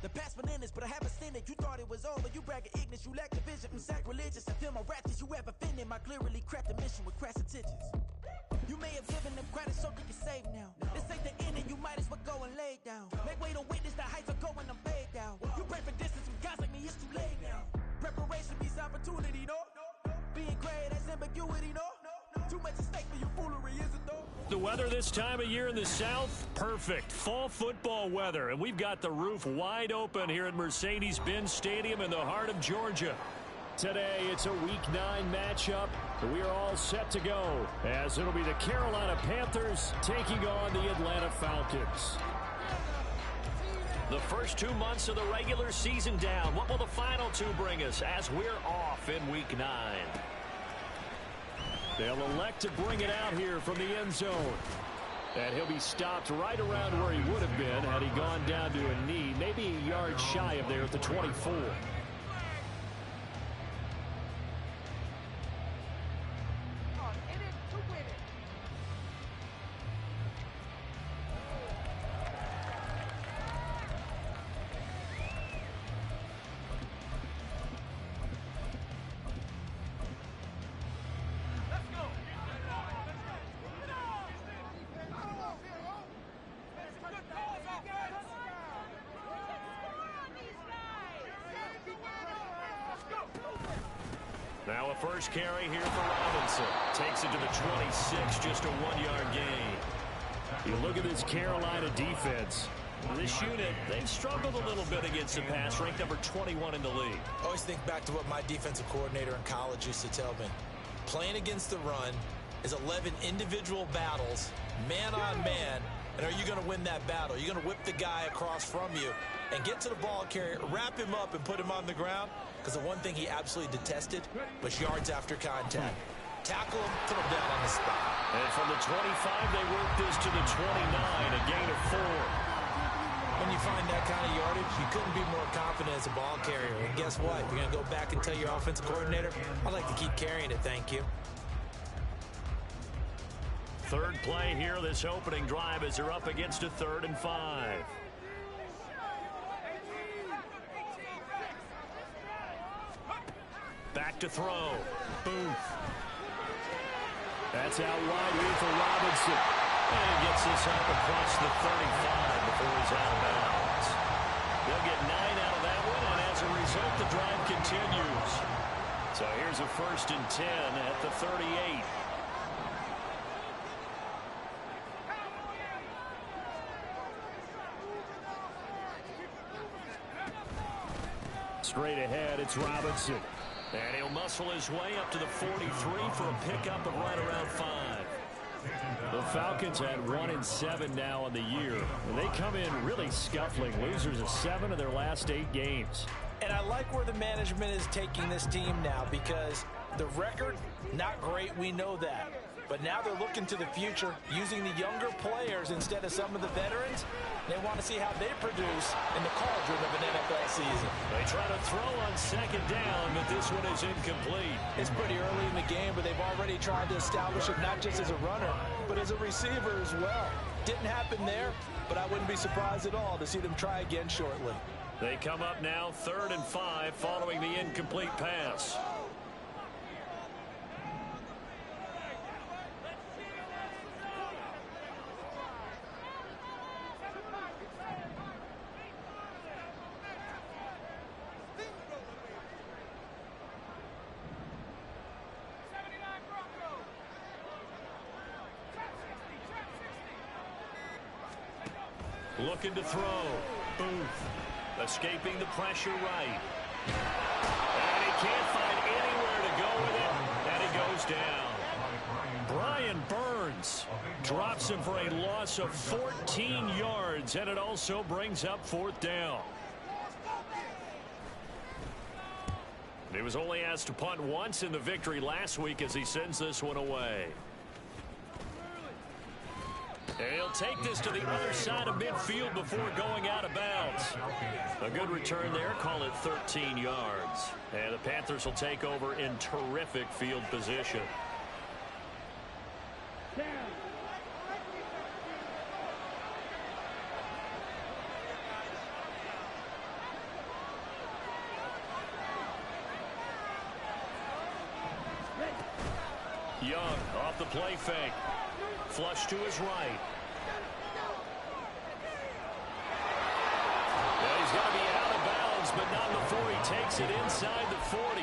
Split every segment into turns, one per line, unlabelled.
The past bananas, but I haven't seen it. You thought it was over, you bragging ignorance, you lack the vision. Sacrilegious, I feel my raptors, you have offended my clearly crafted mission with crass intentions. You may have given them credit so they can save now. This ain't the end and you might as well go and lay down. Make way to witness the heights are going, I'm paid down. You pray for distance with guys like me, it's too late now. Preparation means opportunity, no? Being great has ambiguity, no? Too much at stake for your foolery, is it though?
The weather this time of year in the South, perfect. Fall football weather, and we've got the roof wide open here at Mercedes-Benz Stadium in the heart of Georgia. Today, it's a Week 9 matchup. We are all set to go, as it'll be the Carolina Panthers taking on the Atlanta Falcons. The first 2 months of the regular season down. What will the final 2 bring us as we're off in Week 9? They'll elect to bring it out here from the end zone. And he'll be stopped right around where he would have been had he gone down to a knee, maybe a yard shy of there at the 24. Now a first carry here for Robinson. Takes it to the 26, just a 1-yard gain. You look at this Carolina defense. This unit, they've struggled a little bit against the pass, ranked number 21 in the league.
I always think back to what my defensive coordinator in college used to tell me. Playing against the run is 11 individual battles, man on man, and are you going to win that battle? You're going to whip the guy across from you and get to the ball carrier, wrap him up, and put him on the ground. Because the one thing he absolutely detested was yards after contact. Tackle him, put him down on the spot.
And from the 25, they work this to the 29, a gain of 4.
When you find that kind of yardage, you couldn't be more confident as a ball carrier. And guess what? You're going to go back and tell your offensive coordinator, I'd like to keep carrying it, thank you.
Third play here, this opening drive, as they're up against a 3rd and 5. Back to throw. Booth. That's out wide here for Robinson. And he gets this up across the 35 before he's out of bounds. They'll get 9 out of that one, and as a result, the drive continues. So here's a 1st and 10 at the 38. Straight ahead, it's Robinson. And he'll muscle his way up to the 43 for a pickup of right around 5. The Falcons had 1-7 now on the year. And they come in really scuffling, losers of 7 of their last 8 games.
And I like where the management is taking this team now, because the record, not great, we know that. But now they're looking to the future, using the younger players instead of some of the veterans. They want to see how they produce in the cauldron of an NFL season.
They try to throw on 2nd down, but this one is incomplete.
It's pretty early in the game, but they've already tried to establish it not just as a runner, but as a receiver as well. Didn't happen there, but I wouldn't be surprised at all to see them try again shortly.
They come up now 3rd and 5 following the incomplete pass. Looking to throw. Booth. Escaping the pressure right. And he can't find anywhere to go with it. And he goes down. Brian Burns drops him for a loss of 14 yards. And it also brings up 4th down. He was only asked to punt once in the victory last week as he sends this one away. And he'll take this to the other side of midfield before going out of bounds. A good return there. Call it 13 yards. And the Panthers will take over in terrific field position. off the play fake. Flush to his right. Yeah, he's going to be out of bounds, but not before he takes it inside the 40.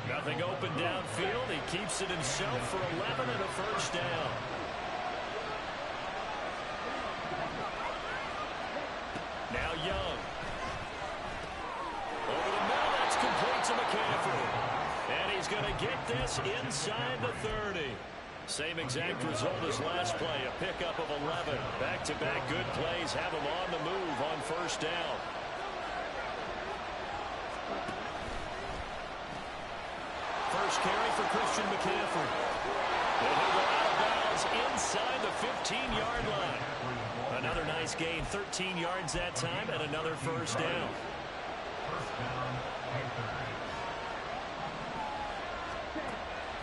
Nothing open downfield. He keeps it himself for 11 and a first down. Now Young. Over the middle, that's complete to McCaffrey. And he's going to get this inside the 30. Same exact result as last play, a pickup of 11. Back-to-back good plays have him on the move on first down. First carry for Christian McCaffrey. And he'll go out of bounds inside the 15-yard line. Another nice gain, 13 yards that time, and another first down.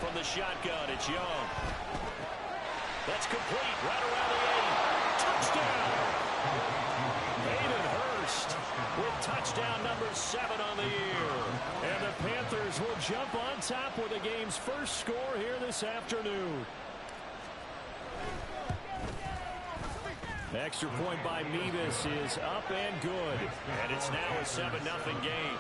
From the shotgun, it's Young. That's complete, right around the 8. Touchdown! Hayden Hurst with touchdown number 7 on the year. And the Panthers will jump on top with the game's first score here this afternoon. Extra point by Mevis is up and good. And it's now a 7-0 game.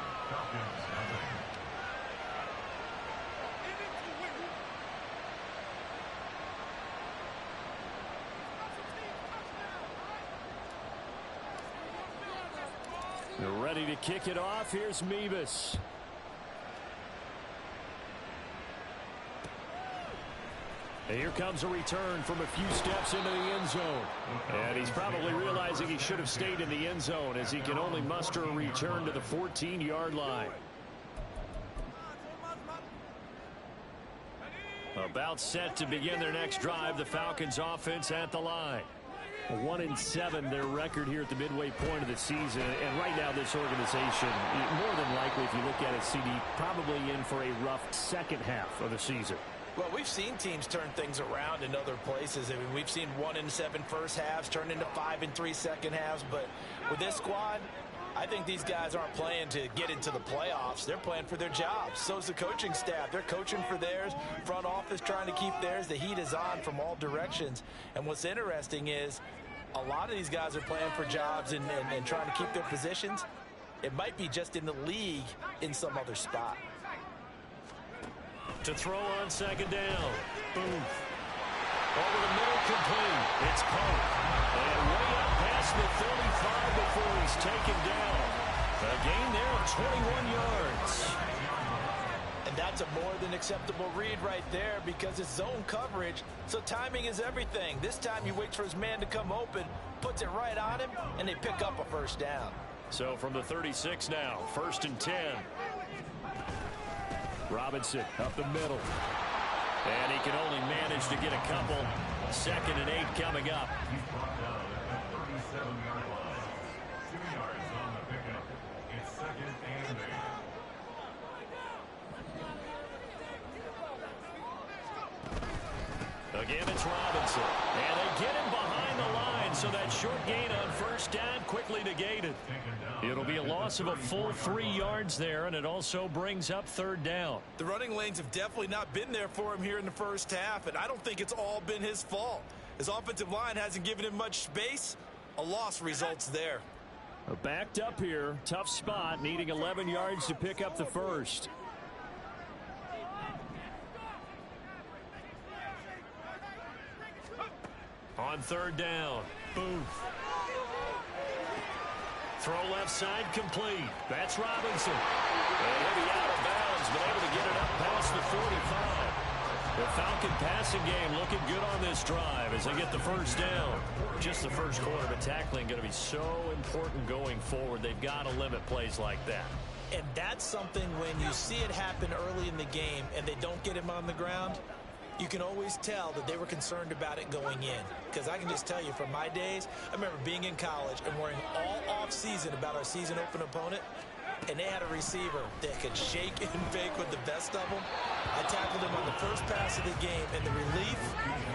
They're ready to kick it off. Here's Mevis. And here comes a return from a few steps into the end zone. And he's probably realizing he should have stayed in the end zone as he can only muster a return to the 14-yard line. About set to begin their next drive. The Falcons offense at the line. 1-7 their record here at the midway point of the season. And right now this organization, more than likely if you look at it, CD, probably in for a rough second half of the season.
Well, we've seen teams turn things around in other places. I mean, we've seen 1-7 first halves turn into 5-3 second halves. But with this squad, I think these guys aren't playing to get into the playoffs. They're playing for their jobs. So's the coaching staff. They're coaching for theirs. Front office trying to keep theirs. The heat is on from all directions. And what's interesting is a lot of these guys are playing for jobs and trying to keep their positions. It might be just in the league in some other spot.
To throw on second down. Boom. Over the middle, complete. It's Pope. And way up past the 35 before he's taken down. A gain there of 21 yards.
And that's a more than acceptable read right there because it's zone coverage, so timing is everything. This time he waits for his man to come open, puts it right on him, and they pick up a first down.
So from the 36 now, 1st and 10. Robinson up the middle. And he can only manage to get a couple. 2nd and 8 coming up. Again, it's Robinson. And they get him behind the line, so that short gain on first down quickly negated. It'll be a loss of a full 3 yards there, and it also brings up 3rd down.
The running lanes have definitely not been there for him here in the first half, and I don't think it's all been his fault. His offensive line hasn't given him much space. A loss results there.
Backed up here, tough spot, needing 11 yards to pick up the first. On 3rd down, Booth. Throw left side complete. That's Robinson. And he'll be out of bounds, but able to get it up past the 45. The Falcon passing game looking good on this drive as they get the first down. Just the first quarter, but tackling going to be so important going forward. They've got to limit plays like that.
And that's something when you see it happen early in the game and they don't get him on the ground, you can always tell that they were concerned about it going in. Because I can just tell you from my days, I remember being in college and worrying all off season about our season open opponent, and they had a receiver that could shake and bake with the best of them. I tackled him on the first pass of the game, and the relief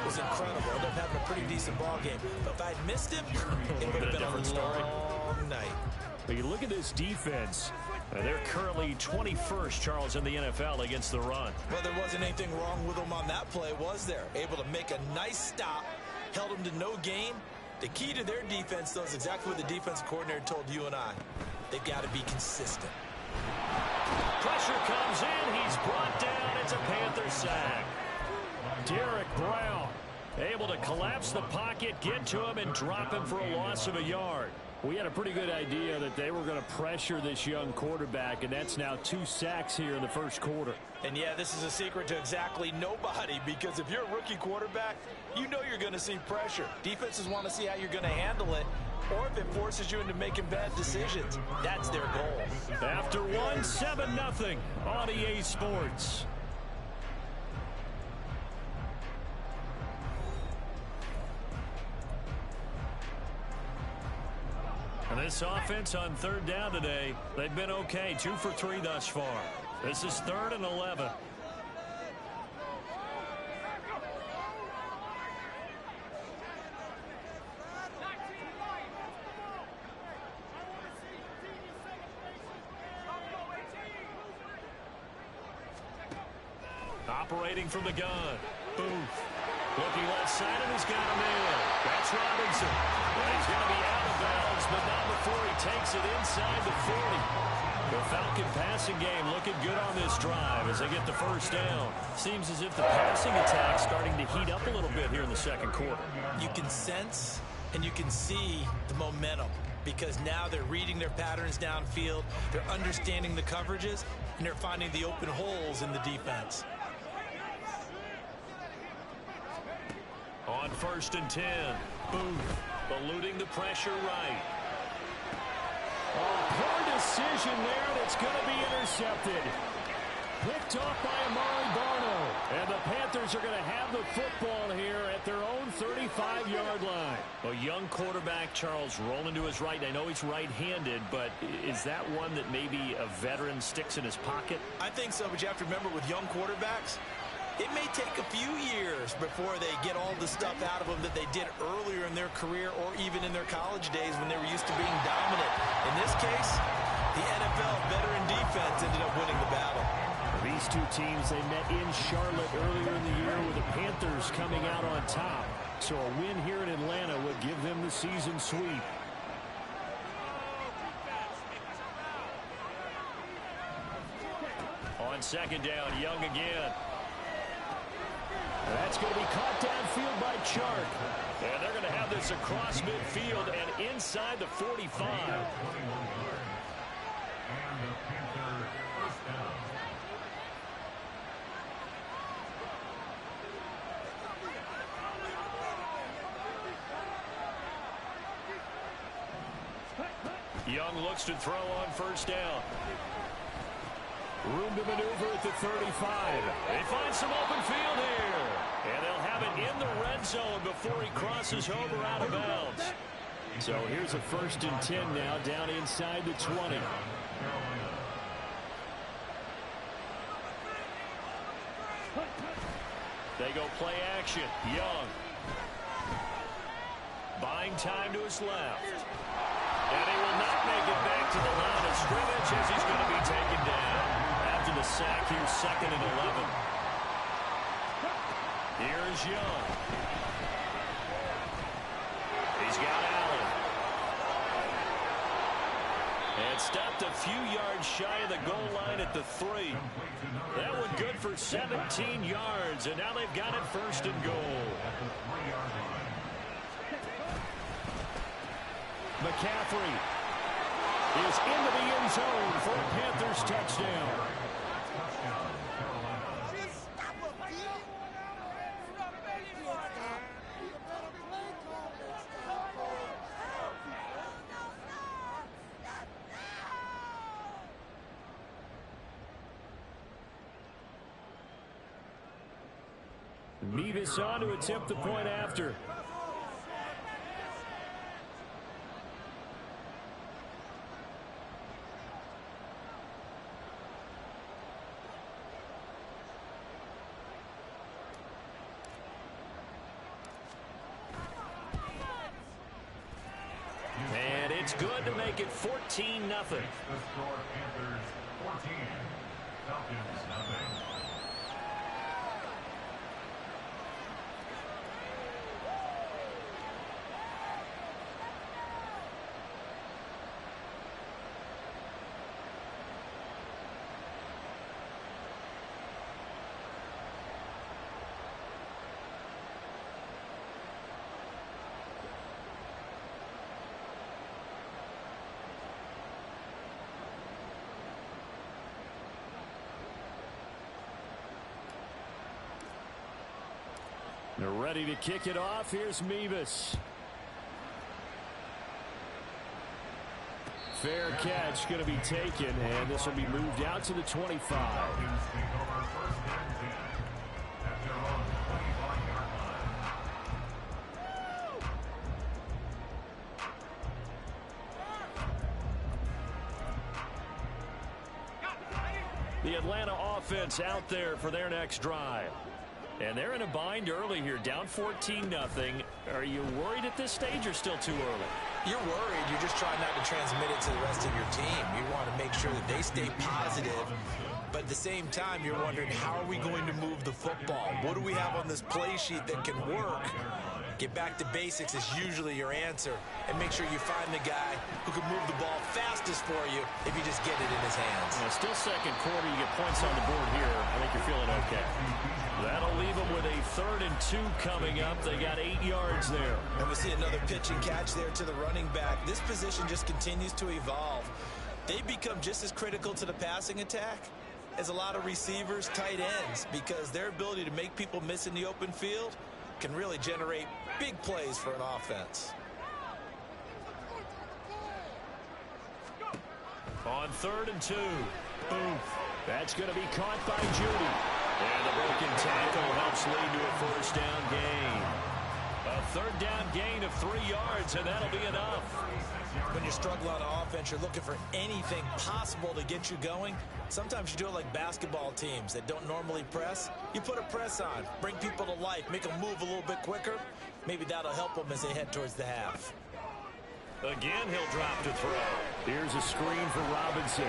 was incredible. I ended up having a pretty decent ball game. But if I'd missed him, it would have been a long night.
But you look at this defense. They're currently 21st, Charles, in the NFL against the run.
Well, there wasn't anything wrong with them on that play, was there? Able to make a nice stop, held them to no gain. The key to their defense, though, is exactly what the defensive coordinator told you and I. They've got to be consistent.
Pressure comes in. He's brought down. It's a Panther sack. Derek Brown able to collapse the pocket, get to him, and drop him for a loss of a yard. We had a pretty good idea that they were going to pressure this young quarterback, and that's now 2 sacks here in the first quarter.
And, yeah, this is a secret to exactly nobody, because if you're a rookie quarterback, you know you're going to see pressure. Defenses want to see how you're going to handle it, or if it forces you into making bad decisions. That's their goal.
After one, 7-0 on EA Sports. And this offense on 3rd down today, they've been okay. 2 for 3 thus far. This is 3rd and 11. Operating from the gun. Booth. Looking left side, and he's got a man. That's Robinson. And he's going to be out of bounds, but not before he takes it inside the 40. The Falcon passing game looking good on this drive as they get the first down. Seems as if the passing attack starting to heat up a little bit here in the second quarter.
You can sense and you can see the momentum, because now they're reading their patterns downfield, they're understanding the coverages, and they're finding the open holes in the defense.
On 1st and 10, Booth eluding the pressure right. Oh, poor decision there, and it's going to be intercepted. Picked off by Amari Barno. And the Panthers are going to have the football here at their own 35-yard line. A young quarterback, Charles, rolling to his right. I know he's right-handed, but is that one that maybe a veteran sticks in his pocket?
I think so, but you have to remember with young quarterbacks, it may take a few years before they get all the stuff out of them that they did earlier in their career or even in their college days when they were used to being dominant. In this case, the NFL veteran defense ended up winning the battle.
These two teams, they met in Charlotte earlier in the year with the Panthers coming out on top. So a win here in Atlanta would give them the season sweep. On 2nd down, Young again. That's going to be caught downfield by Chark. And they're going to have this across midfield and inside the 45. Young looks to throw on 1st down. Room to maneuver at the 35. They find some open field here. And they'll have it in the red zone before he crosses over out of bounds. So here's a 1st and 10 now down inside the 20. They go play action. Young. Buying time to his left. And he will not make it back to the line of scrimmage as he's going to be taken down. After the sack, here's 2nd and 11. Here's Young. He's got Allen. And stopped a few yards shy of the goal line at the 3. That one good for 17 yards, and now they've got it 1st and goal. McCaffrey is into the end zone for a Panthers touchdown. Mevis on to attempt the point after. It's good to make it 14-0.
The score, Panthers 14, Falcons nothing.
They're ready to kick it off. Here's Mevis. Fair catch going to be taken, and this will be moved out to the 25.
Falcons take over first and 10 at their own 25-yard line.
The Atlanta offense out there for their next drive. And they're in a bind early here, down 14-0. Are you worried at this stage or still too early?
You're worried. You're just trying not to transmit it to the rest of your team. You want to make sure that they stay positive. But at the same time, you're wondering, how are we going to move the football? What do we have on this play sheet that can work? Get back to basics is usually your answer. And make sure you find the guy who can move the ball fastest for you if you just get it in his hands.
Still second quarter. You get points on the board here. I think you're feeling okay. That'll leave them with a 3rd and 2 coming up. They got 8 yards there.
And we see another pitch and catch there to the running back. This position just continues to evolve. They become just as critical to the passing attack as a lot of receivers, tight ends, because their ability to make people miss in the open field can really generate big plays for an offense.
On 3rd and 2. Oof. That's going to be caught by Judy. And the broken tackle helps lead to a 1st down gain. A 3rd down gain of 3 yards, and that'll be enough.
When you're struggling on offense, you're looking for anything possible to get you going. Sometimes you do it like basketball teams that don't normally press. You put a press on, bring people to life, make them move a little bit quicker. Maybe that'll help them as they head towards the half.
Again, he'll drop to throw. Here's a screen for Robinson.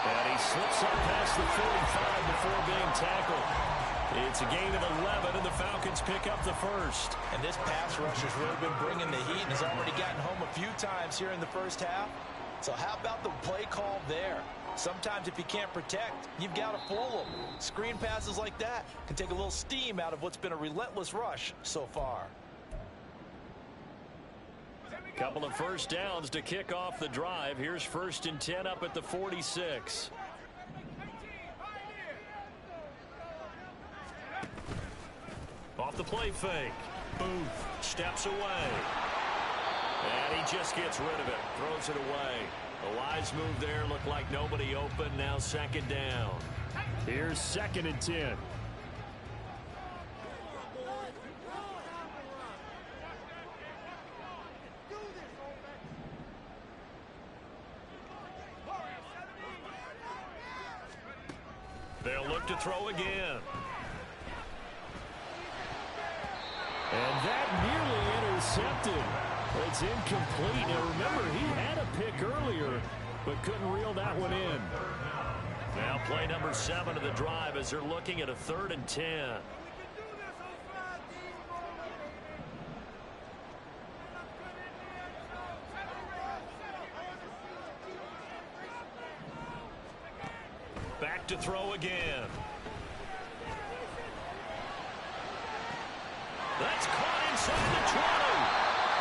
And he slips up past the 45 before being tackled. It's a gain of 11, and the Falcons pick up the 1st.
And this pass rush has really been bringing the heat and has already gotten home a few times here in the first half. So how about the play call there? Sometimes if you can't protect, you've got to fool them. Screen passes like that can take a little steam out of what's been a relentless rush so far.
Couple of 1st downs to kick off the drive. Here's 1st and 10 up at the 46. Off the play fake. Booth steps away. And he just gets rid of it. Throws it away. A wise move there. Looked like nobody open. Now 2nd down. Here's 2nd and 10. They'll look to throw again. And that nearly intercepted. It's incomplete. Now remember, he had a pick earlier, but couldn't reel that one in. Now play number 7 of the drive as they're looking at a 3rd and 10. Back to throw again. That's caught inside the 20.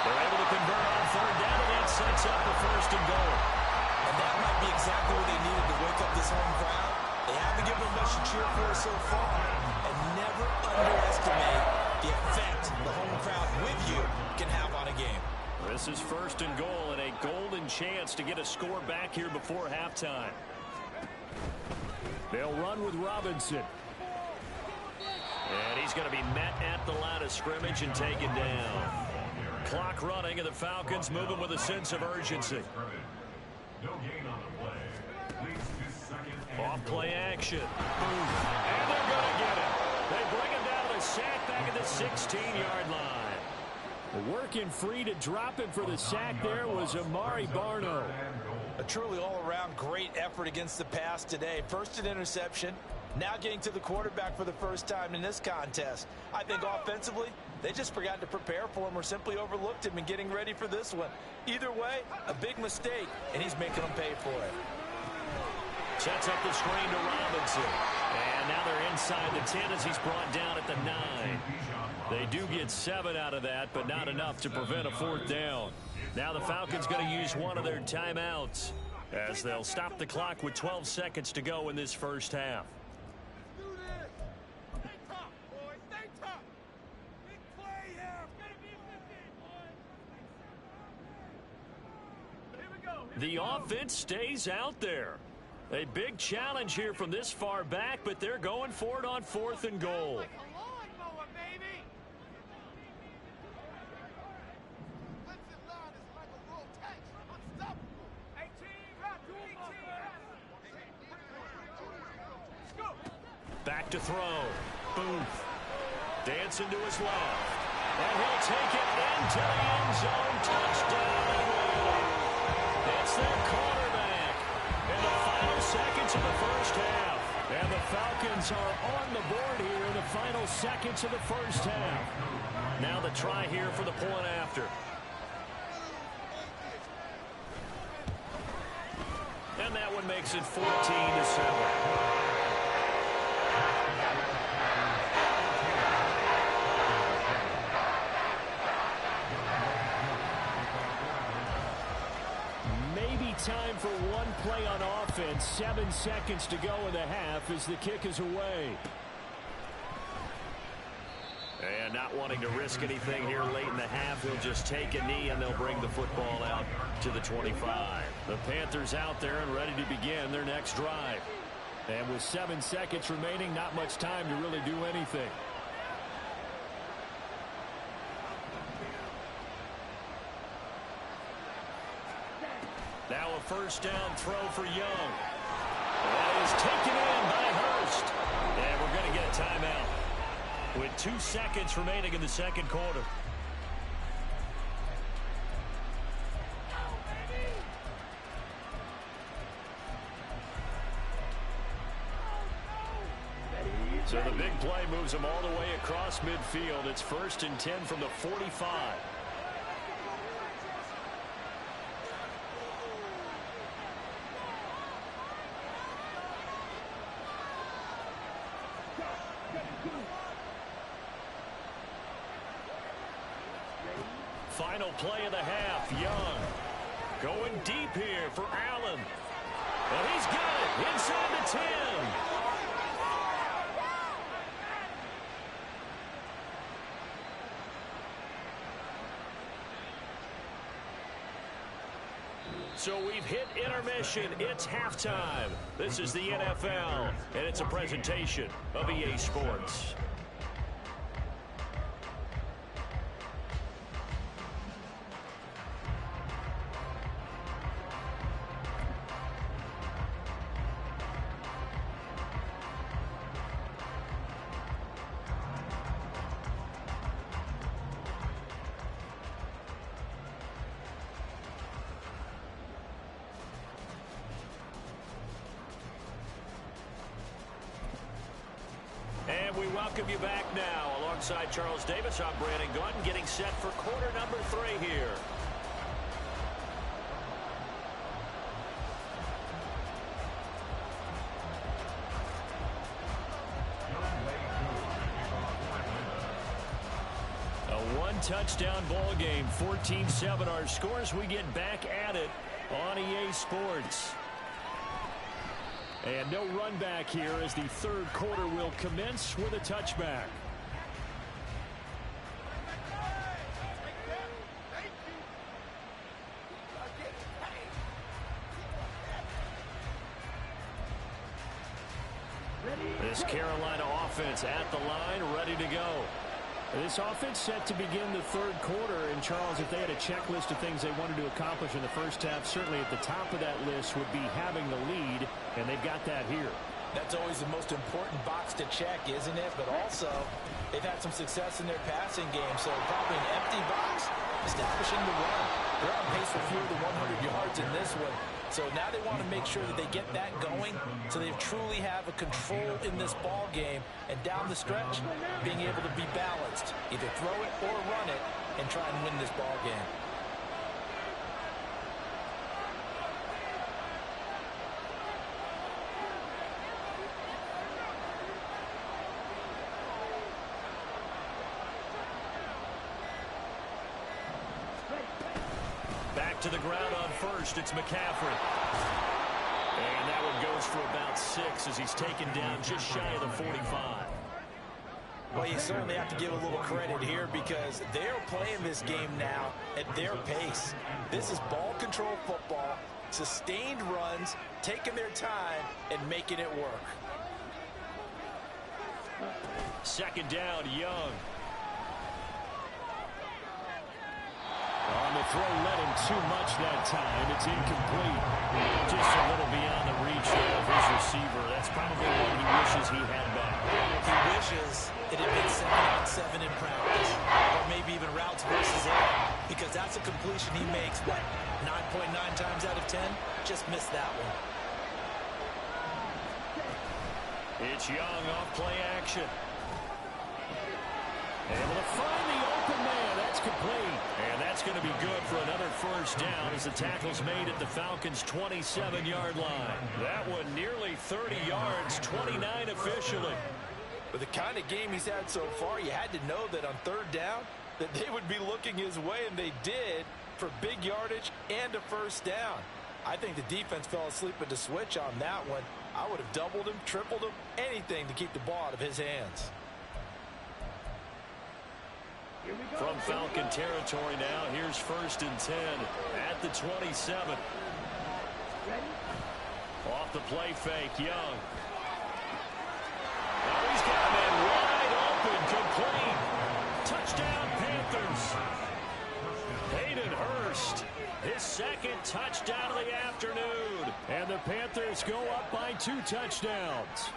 They're able to convert on 3rd down, and that sets up the 1st and goal.
And that might be exactly what they needed to wake up this home crowd. They haven't given them much to cheer for so far. And never underestimate the effect the home crowd with you can have on a game.
This is 1st and goal, and a golden chance to get a score back here before halftime. They'll run with Robinson. And he's going to be met at the line of scrimmage and taken down. Clock running, and the Falcons moving with a sense of urgency.
No gain on the play. Leads to 2nd and
Off play
goal.
action. And they're going to get it. They bring him down to the sack back at the 16-yard line. Working free to drop him for the sack there was Amari Barno.
A truly all-around great effort against the pass today. First an interception, now getting to the quarterback for the first time in this contest. I think offensively, they just forgot to prepare for him or simply overlooked him in getting ready for this one. Either way, a big mistake, and he's making them pay for it.
Sets up the screen to Robinson. And now they're inside the 10 as he's brought down at the 9. They do get 7 out of that, but not enough to prevent a 4th down. Now the Falcons going to use one of their timeouts as they'll stop the clock with 12 seconds to go in this first half. The offense stays out there. A big challenge here from this far back, but they're going for it on 4th and goal. Back to throw. Booth. Dancing to his left. And he'll take it into the end zone. Touchdown. It's their quarterback. In the final seconds of the first half. And the Falcons are on the board here in the final seconds of the first half. Now the try here for the point after. And that one makes it 14-7. Time for one play on offense. 7 seconds to go in the half as the kick is away. And not wanting to risk anything here late in the half, he'll just take a knee and they'll bring the football out to the 25. The Panthers out there and ready to begin their next drive. And with 7 seconds remaining, not much time to really do anything. Now a first down throw for Young. That is taken in by Hurst. And we're going to get a timeout with 2 seconds remaining in the second quarter. So the big play moves them all the way across midfield. It's 1st and 10 from the 45. Final play of the half. Young going deep here for Allen. And he's got it inside the 10. So we've hit intermission. It's halftime. This is the NFL, and it's a presentation of EA Sports. And we welcome you back now. Alongside Charles Davis, I'm Brandon Gunn, getting set for quarter number 3 here. A one-touchdown ball game, 14-7 our scores. We get back at it on EA Sports. And no run back here as the third quarter will commence with a touchback. This Carolina offense at the line, ready to go. This offense set to begin the third quarter. And, Charles, if they had a checklist of things they wanted to accomplish in the first half, certainly at the top of that list would be having the lead, and they've got that here.
That's always the most important box to check, isn't it? But also, they've had some success in their passing game, so probably an empty box, establishing the run. They're on pace for fewer than 100 yards in this one. So now they want to make sure that they get that going so they truly have a control in this ball game. And down the stretch, being able to be balanced. Either throw it or run it and try and win this ball game.
Back to the ground on first. It's McCaffrey. And that one goes for about 6 as he's taken down just shy of the 45.
Well, you certainly have to give a little credit here because they're playing this game now at their pace. This is ball control football, sustained runs, taking their time, and making it work.
Second down, Young. On the throw, led him too much that time. It's incomplete. Just a little beyond the reach of his receiver. That's probably what he wishes he had back.
He wishes it had been 7-on-7 in practice, or maybe even routes versus air, because that's a completion he makes, what, 9.9 times out of 10? Just missed that one.
It's Young off play action. Able to find the open man. That's complete. And that's going to be good for another first down as the tackle's made at the Falcons' 27-yard line. That one nearly 30 yards, 29 officially.
With the kind of game he's had so far, you had to know that on third down that they would be looking his way, and they did, for big yardage and a first down. I think the defense fell asleep at the switch on that one. I would have doubled him, tripled him, anything to keep the ball out of his hands.
From Falcon territory now, here's 1st and 10 at the 27. Off the play fake, Young. Oh, he's got a man wide open, complete. Touchdown, Panthers. Hayden Hurst, his second touchdown of the afternoon. And the Panthers go up by 2 touchdowns.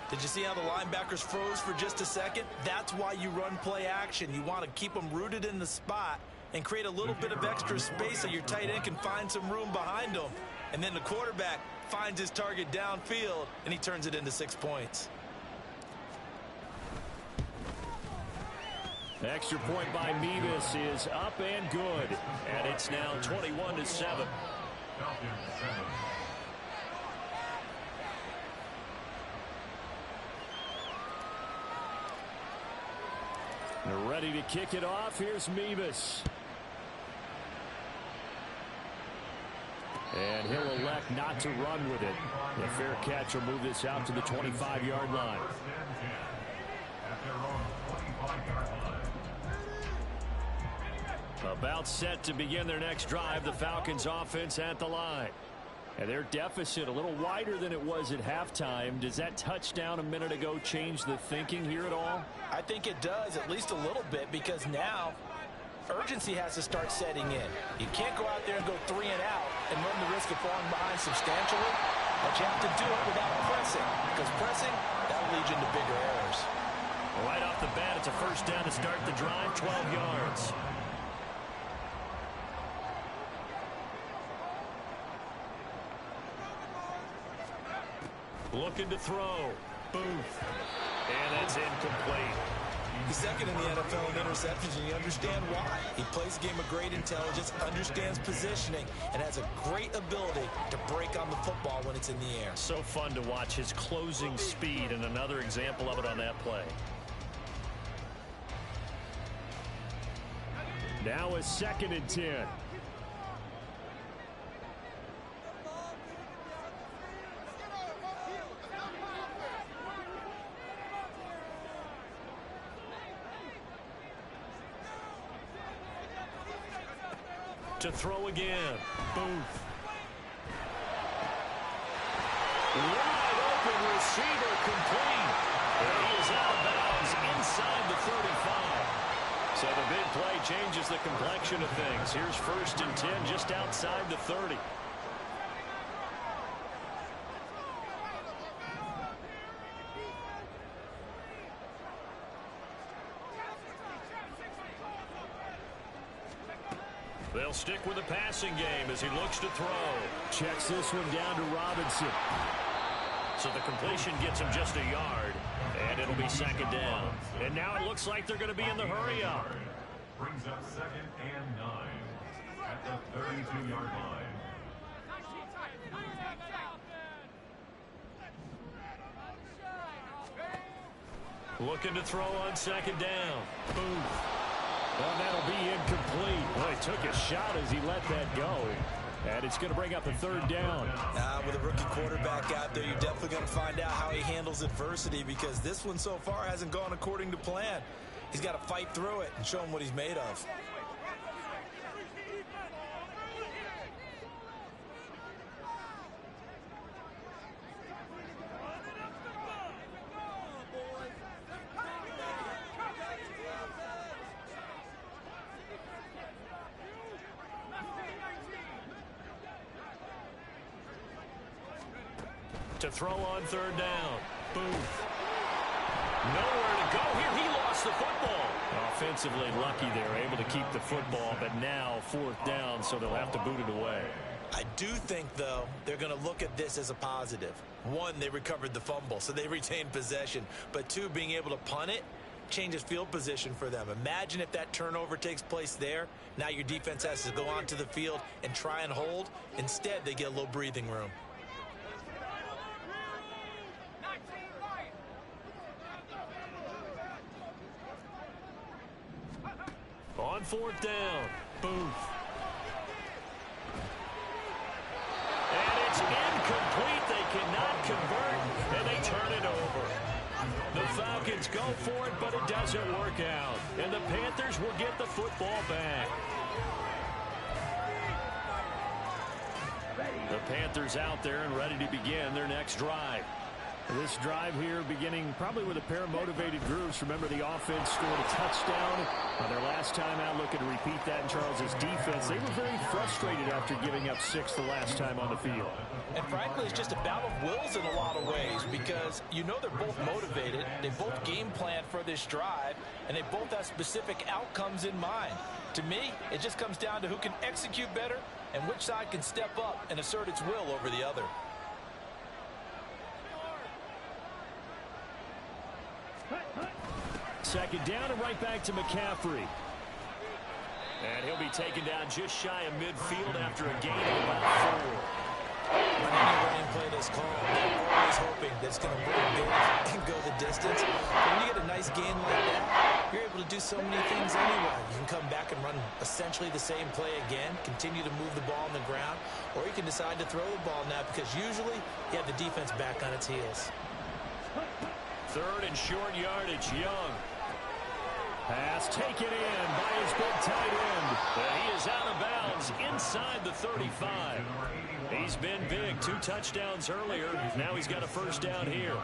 Did you see how the linebackers froze for just a second? That's why you run play action. You want to keep them rooted in the spot and create a little bit of extra space so your tight end can find some room behind them. And then the quarterback finds his target downfield, and he turns it into 6 points.
Extra point by Mevis is up and good. And it's now 21-7. They're ready to kick it off. Here's Mevis. And he'll elect not to run with it. The fair catch will move this out to the 25-yard line. About set to begin their next drive. The Falcons offense at the line. And their deficit a little wider than it was at halftime. Does that touchdown a minute ago change the thinking here at all?
I think it does, at least a little bit, because now urgency has to start setting in. You can't go out there and go 3 and out and run the risk of falling behind substantially, but you have to do it without pressing, because pressing, that'll lead you into bigger errors.
Right off the bat, it's a first down to start the drive, 12 yards. Looking to throw. Booth. And that's incomplete.
He's second in the NFL in interceptions, and you understand why. He plays a game of great intelligence, understands positioning, and has a great ability to break on the football when it's in the air.
So fun to watch his closing speed, and another example of it on that play. Now a 2nd and 10. To throw again. Booth. Wide open receiver, complete. And he is out of bounds inside the 35. So the big play changes the complexion of things. Here's 1st and 10 just outside the 30. They'll stick with the passing game as he looks to throw.
Checks this one down to Robinson.
So the completion gets him just a yard, and it'll be second down. And now it looks like they're going to be in the hurry up.
Brings up 2nd and 9 at the 32-yard line.
Looking to throw on second down.
Boom. Well, that'll be incomplete. Boy, he took a shot as he let that go. And it's going to bring up a third down.
With a rookie quarterback out there, you're definitely going to find out how he handles adversity, because this one so far hasn't gone according to plan. He's got to fight through it and show him what he's made of.
To throw on third down. Boom. Nowhere to go here. He lost the football.
Offensively lucky they were able to keep the football, but now fourth down, so they'll have to boot it away.
I do think, though, they're going to look at this as a positive. One, they recovered the fumble, so they retained possession. But two, being able to punt it changes field position for them. Imagine if that turnover takes place there. Now your defense has to go onto the field and try and hold. Instead, they get a little breathing room.
On fourth down. Booth. And it's incomplete. They cannot convert, and they turn it over. The Falcons go for it, but it doesn't work out. And the Panthers will get the football back. The Panthers out there and ready to begin their next drive.
This drive here beginning probably with a pair of motivated groups. Remember, the offense scored a touchdown their last time out. Looking to repeat that in Charles's defense. They were very frustrated after giving up 6 the last time on the field.
And frankly, it's just a battle of wills in a lot of ways, because you know they're both motivated. They both game plan for this drive, and they both have specific outcomes in mind. To me, it just comes down to who can execute better and which side can step up and assert its will over the other.
Second down and right back to McCaffrey.
And he'll be taken down just shy of midfield after a gain of about 4.
When any running play that's called, they're always hoping that it's going to break big and go the distance. But when you get a nice gain like that, you're able to do so many things anyway. You can come back and run essentially the same play again, continue to move the ball on the ground, or you can decide to throw the ball now, because usually you have the defense back on its heels.
Third and short yardage. Young.
Pass taken in by his big tight end.
And he is out of bounds inside the 35. He's been big. 2 touchdowns earlier. Now he's got a first down here.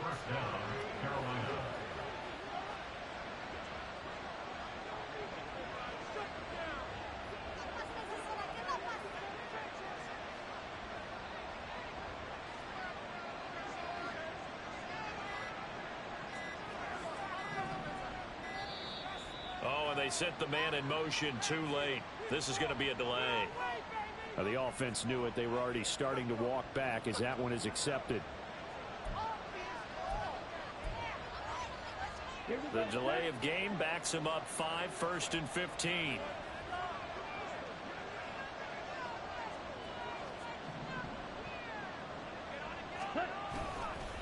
First down, Carolina.
Oh, and they set the man in motion too late. This is going to be a delay.
The offense knew it. They were already starting to walk back as that one is accepted.
The delay of game backs him up 5, 1st and 15.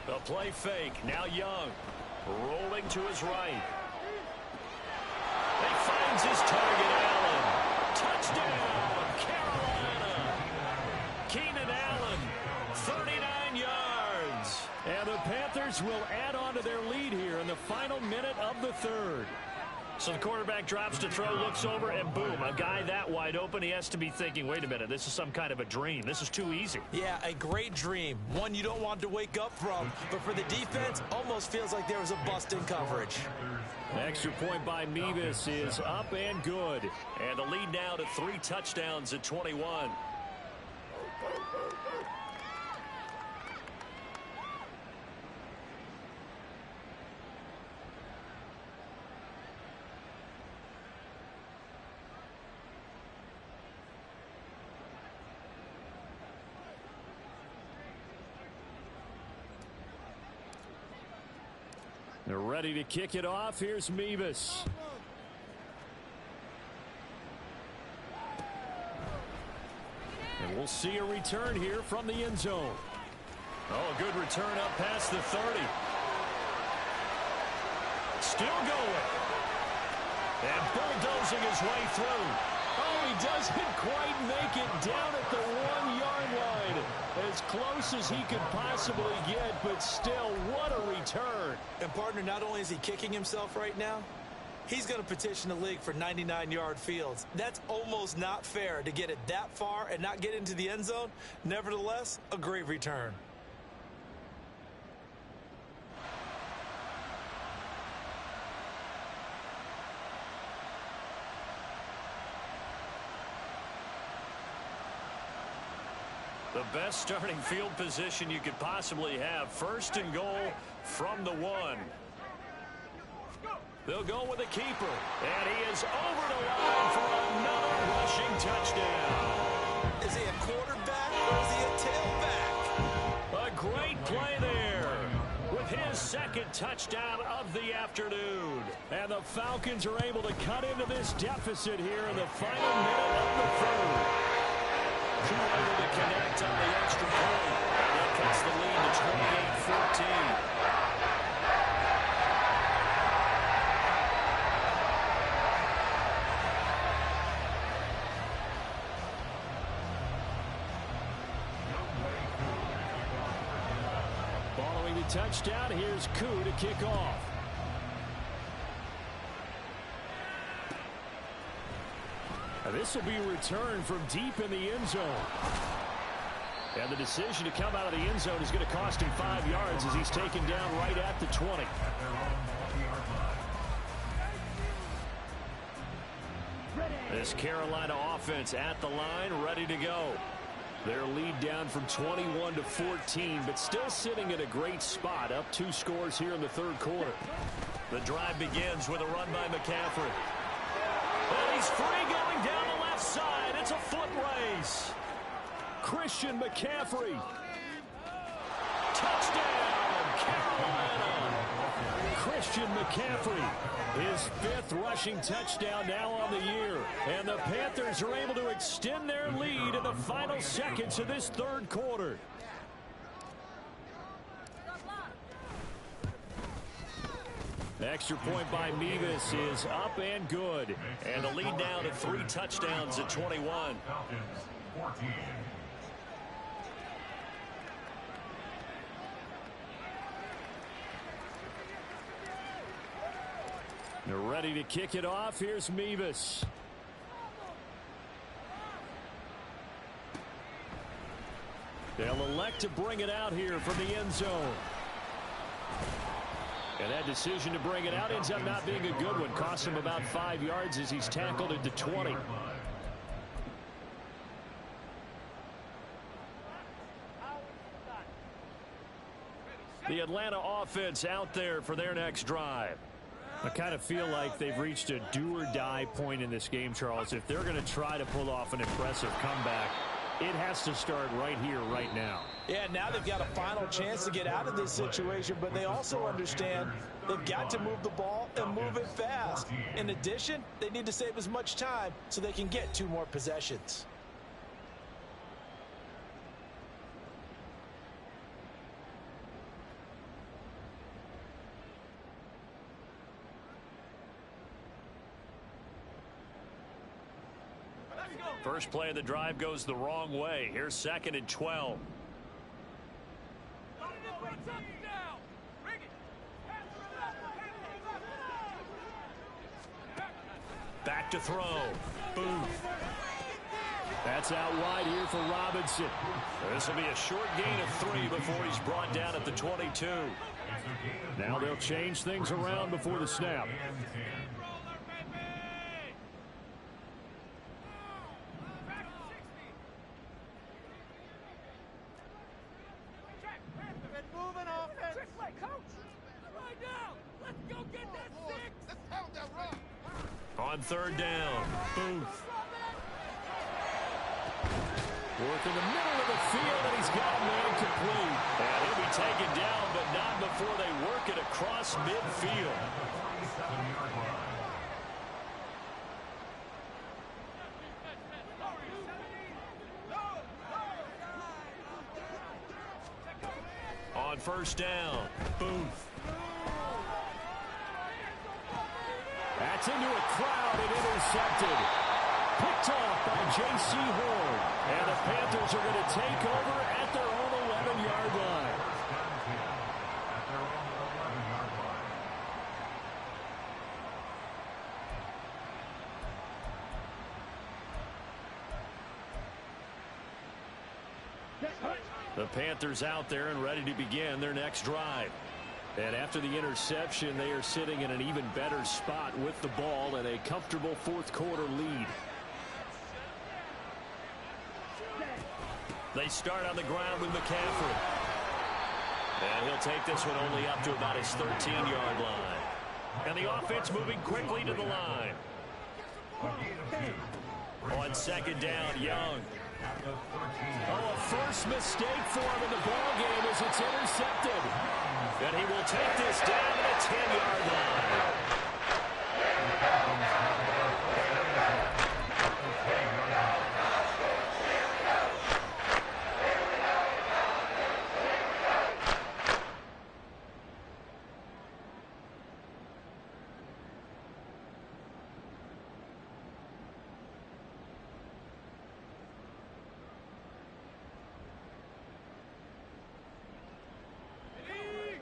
The play fake. Now Young. Rolling to his right. He finds his target, Allen. Touchdown, Carolina. Keenan Allen, 39 yards.
And the Panthers will add on to their lead here in the final minute of the third.
So the quarterback drops to throw, looks over, and boom, a guy that wide open, he has to be thinking, wait a minute, this is some kind of a dream. This is too easy.
Yeah, a great dream. One you don't want to wake up from. But for the defense, almost feels like there was a bust in coverage.
Extra point by Mevis is up and good.
And the lead now to 3 touchdowns at 21. They're ready to kick it off. Here's Mevis. And we'll see a return here from the end zone. Oh, a good return up past the 30. Still going. And bulldozing his way through. Oh, he doesn't quite make it down at the 1-yard line. As close as he could possibly get, but still, what a return.
And, partner, not only is he kicking himself right now, he's going to petition the league for 99-yard fields. That's almost not fair to get it that far and not get into the end zone. Nevertheless, a great return.
The best starting field position you could possibly have. First and goal from the 1. They'll go with a keeper. And he is over the line for another rushing touchdown.
Is he a quarterback or is he a tailback?
A great play there with his second touchdown of the afternoon. And the Falcons are able to cut into this deficit here in the final minute of the third. Able to connect on the extra point. That cuts the lead to 28-14. Following the touchdown, here's Koo to kick off. This will be a return from deep in the end zone. And the decision to come out of the end zone is going to cost him 5 yards as he's taken down right at the 20. This Carolina offense at the line, ready to go. Their lead down from 21 to 14, but still sitting in a great spot, up 2 scores here in the third quarter. The drive begins with a run by McCaffrey. And he's free going down the left side. It's a foot race. Christian McCaffrey. Touchdown, Carolina. Christian McCaffrey, his 5th rushing touchdown now on the year. And the Panthers are able to extend their lead in the final seconds of this third quarter. Extra point by Mevis is up and good. And the lead down to 3 touchdowns at 21.
Falcons 14.
They're ready to kick it off. Here's Mevis. They'll elect to bring it out here from the end zone. And that decision to bring it out ends up not being a good one. Cost him about 5 yards as he's tackled at the 20. The Atlanta offense out there for their next drive. I kind of feel like they've reached a do-or-die point in this game, Charles. If they're going to try to pull off an impressive comeback, it has to start right here, right now.
Yeah, now they've got a final chance to get out of this situation, but they also understand they've got to move the ball and move it fast. In addition, they need to save as much time so they can get 2 more possessions.
First play of the drive goes the wrong way. Here's 2nd and 12. Back to throw. Booth. That's out wide here for Robinson. This will be a short gain of 3 before he's brought down at the 22. Now they'll change things around before the snap. On 3rd down, Booth. Work in the middle of the field, and he's got a man complete. And he'll be taken down, but not before they work it across midfield. On first down, Booth. That's into a crowd and intercepted. Picked off by J.C. Horn. And the Panthers are going to take over at their own 11-yard line. The Panthers out there and ready to begin their next drive. And after the interception, they are sitting in an even better spot with the ball and a comfortable fourth-quarter lead. They start on the ground with McCaffrey. And he'll take this one only up to about his 13-yard line. And the offense moving quickly to the line. On second down, Young. Oh, a first mistake for him in the ballgame as it's intercepted. And he will take this down at a 10-yard line.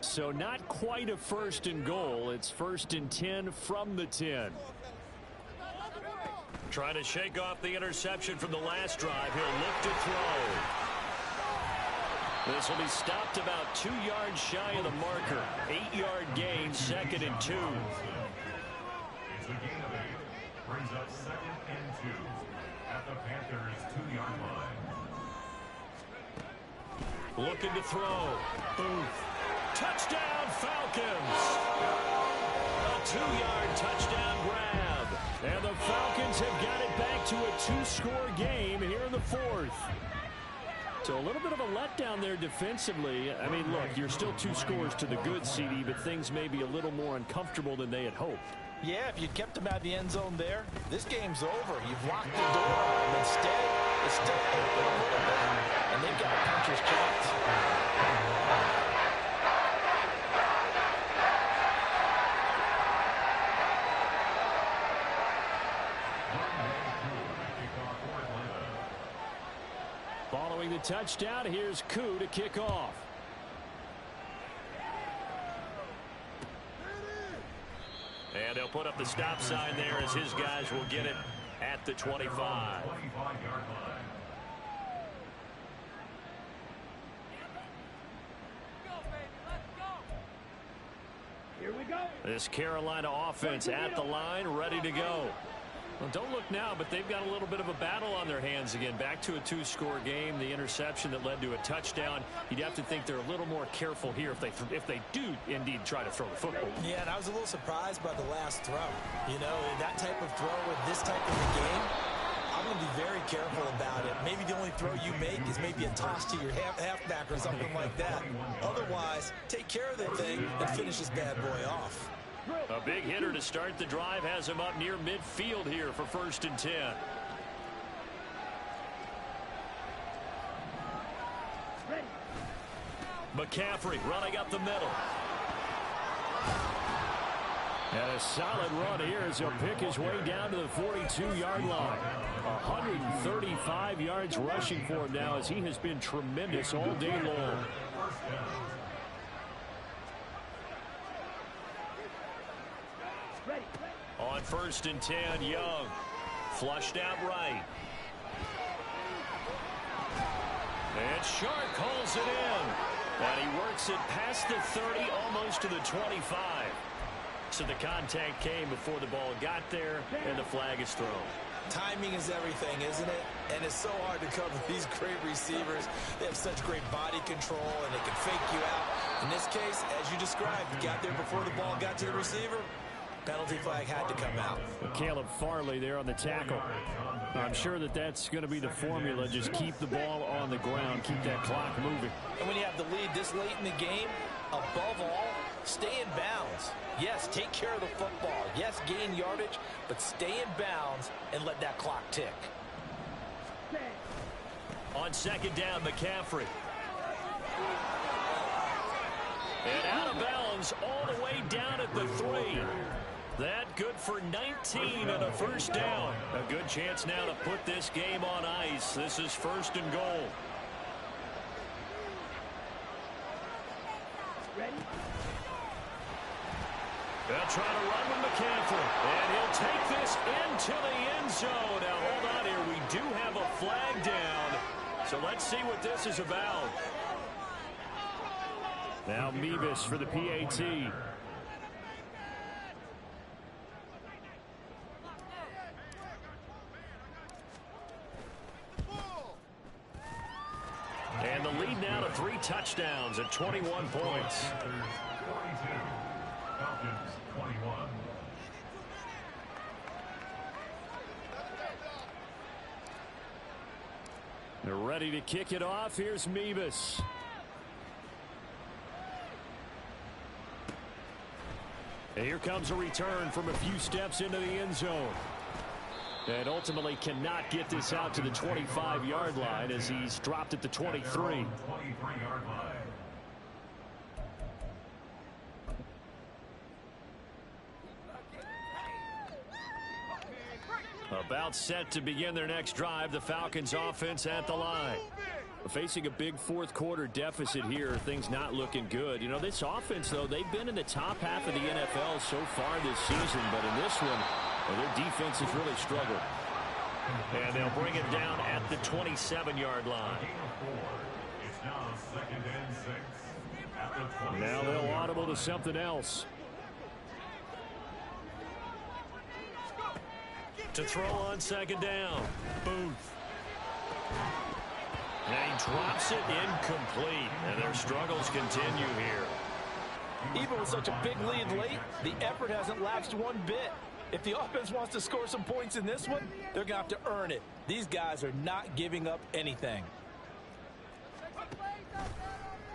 So not quite a first and goal. It's first and 10 from the 10. Trying to shake off the interception from the last drive. He'll look to throw. This will be stopped about 2 yards shy of the marker. 8-yard gain, second and 2.
It's a gain of 8. Brings up second and 2 at the Panthers' 2-yard line.
Looking to throw. Booth. Touchdown, Falcons! A 2-yard touchdown grab. And the Falcons have got it back to a 2-score game here in the fourth. So a little bit of a letdown there defensively. I mean, look, you're still 2 scores to the good, CD, but things may be a little more uncomfortable than they had hoped.
Yeah, if you'd kept them out of the end zone there, this game's over. You've locked the door. Instead, it's still open a little bit, and they've got a puncher's chance.
Following the touchdown, here's Koo to kick off. And they'll put up the stop sign there as his guys will get it at the 25.
25-yard line.
Here we go.
This Carolina offense at the line, ready to go. Well, don't look now, but they've got a little bit of a battle on their hands again. Back to a 2-score game. The interception that led to a touchdown. You'd have to think they're a little more careful here if they do indeed try to throw the football.
Yeah, and I was a little surprised by the last throw. You know, that type of throw with this type of a game, I'm going to be very careful about it. Maybe the only throw you make is maybe a toss to your halfback or something like that. Otherwise, take care of the thing and finish this bad boy off.
A big hitter to start the drive has him up near midfield here for first and 10. McCaffrey running up the middle. And a solid run here as he'll pick his way down to the 42-yard line. 135 yards rushing for him now as he has been tremendous all day long. On first and 10, Young. Flushed out right. And Shark calls it in. And he works it past the 30, almost to the 25. So the contact came before the ball got there, and the flag is thrown.
Timing is everything, isn't it? And it's so hard to cover these great receivers. They have such great body control, and they can fake you out. In this case, as you described, got there before the ball got to the receiver. Penalty flag had to come out.
Caleb Farley there on the tackle. I'm sure that that's going to be the formula. Just keep the ball on the ground. Keep that clock moving.
And when you have the lead this late in the game, above all, stay in bounds. Yes, take care of the football. Yes, gain yardage, but stay in bounds and let that clock tick.
On second down, McCaffrey. And out of bounds all the way down at the 3. That good for 19 and a first down. A good chance now to put this game on ice. This is 1st and goal. They'll try to run with McCaffrey. And he'll take this into the end zone. Now, hold on here. We do have a flag down. So let's see what this is about. Now Mevis for the PAT. And the lead now to 3 touchdowns at 21 points.
42. Falcons 21.
They're ready to kick it off. Here's Mevis. And here comes a return from a few steps into the end zone. And ultimately cannot get this out to the 25-yard line as he's dropped at the 23.
23-yard line.
About set to begin their next drive. The Falcons offense at the line.
Facing a big fourth quarter deficit here. Things not looking good. You know, this offense, though, they've been in the top half of the NFL so far this season. But in this one, well, their defense has really struggled.
And they'll bring it down at the 27-yard line.
It's now 2nd and 6. At the 27.
Now they'll audible to something else.
To throw on second down. Booth. And he drops it incomplete. And their struggles continue here.
Even with such a big lead late, the effort hasn't lapsed one bit. If the offense wants to score some points in this one, they're going to have to earn it. These guys are not giving up anything.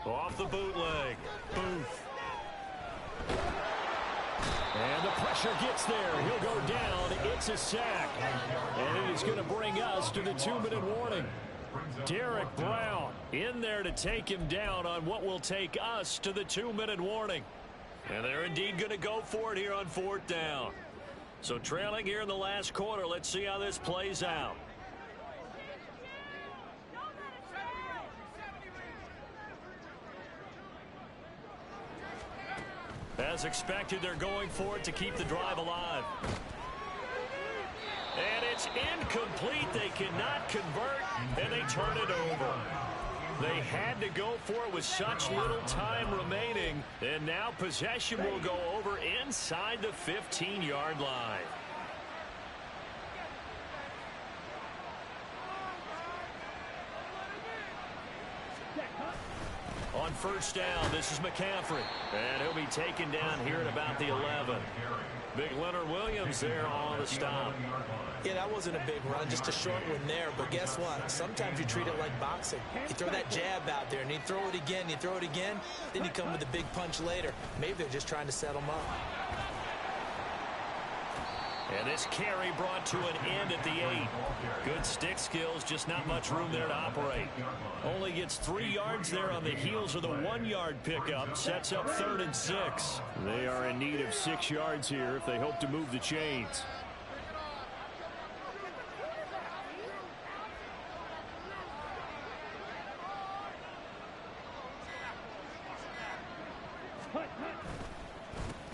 Off the bootleg. Booth.
And the pressure gets there. He'll go down. It's a sack. And it is going to bring us to the 2-minute warning. Derek Brown in there to take him down on what will take us to the 2-minute warning.
And they're indeed going to go for it here on 4th down. So trailing here in the last quarter. Let's see how this plays out. As expected, they're going for it to keep the drive alive. And it's incomplete. They cannot convert, and they turn it over. They had to go for it with such little time remaining, and now possession will go over inside the 15-yard line. On 1st down, this is McCaffrey. And he'll be taken down here at about the 11. Big Leonard Williams there on the stop.
Yeah, that wasn't a big run, just a short one there. But guess what? Sometimes you treat it like boxing. You throw that jab out there, and you throw it again, then you come with a big punch later. Maybe they're just trying to set them up.
And this carry brought to an end at the 8. Good stick skills, just not much room there to operate. Only gets 3 yards there on the heels of the 1-yard pickup. Sets up 3rd and 6.
They are in need of 6 yards here if they hope to move the chains.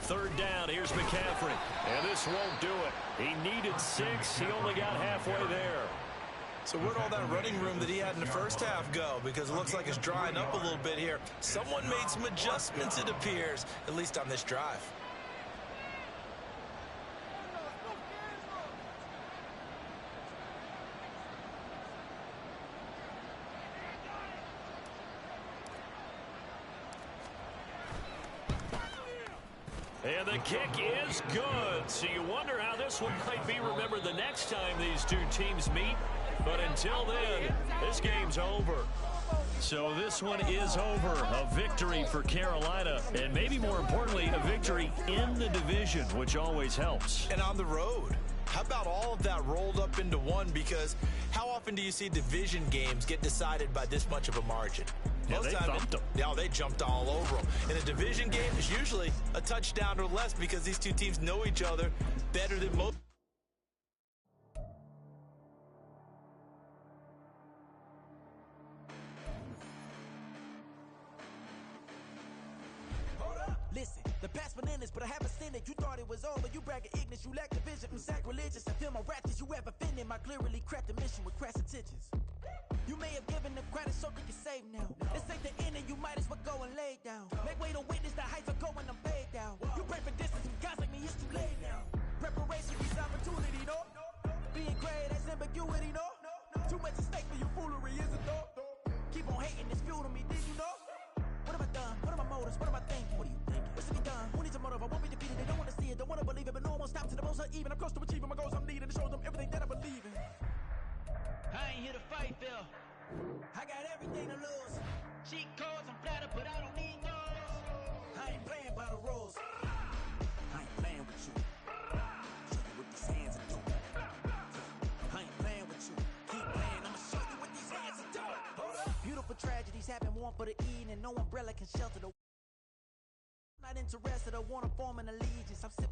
Third down, here's McCaffrey. And this won't do it. He needed 6. He only got halfway there.
So where'd all that running room that he had in the first half go? Because it looks like it's drying up a little bit here. Someone made some adjustments, it appears, at least on this drive.
And And the kick is good. So you wonder how this one might be remembered the next time these two teams meet. But until then, this game's over. So this one is over. A victory for Carolina. And maybe more importantly, a victory in the division, which always helps.
And on the road. How about all of that rolled up into one? Because how often do you see division games get decided by this much of a margin?
Yeah, they thumped them.
Yeah, they jumped all over them. In a division game, it's usually a touchdown or less because these two teams know each other better than most.
Listen, the past bananas, but I haven't seen it. You thought it was over. You bragging ignorance, you lack the vision. Sacrilegious, I feel my raptors. You have offended my clearly crafted mission with crass intentions. You may have given them credit so they can save now. This ain't the end and you might as well go and lay down. Make way to witness the heights are going, I'm paid down. You pray for distance from guys like me, it's too late now. Preparation is opportunity, no? Being great, that's ambiguity, no? Too much at stake for your foolery, is it though? Keep on hating, it's fuel to me, did you know? What have I done? What are my motives? What am I thinking? What do you think? What's to be done? Who needs a motive? I won't be defeated. They don't want to see it, don't want to believe it, but no one won't stop to the most uneven. I'm close to achieving my goals. I'm needing to show them everything that I believe in. I ain't here to fight, Phil. I got everything to lose. Cheat codes, I'm flattered, but I don't need those. I ain't playing by the rules. I ain't playing with you. Show you what these hands are doing. I ain't playing with you. Keep playing, I'ma show you what these hands are doing. Hold up. Beautiful tragedies happen, one for the evening. No umbrella can shelter the. Not interested, I want to form an allegiance. I'm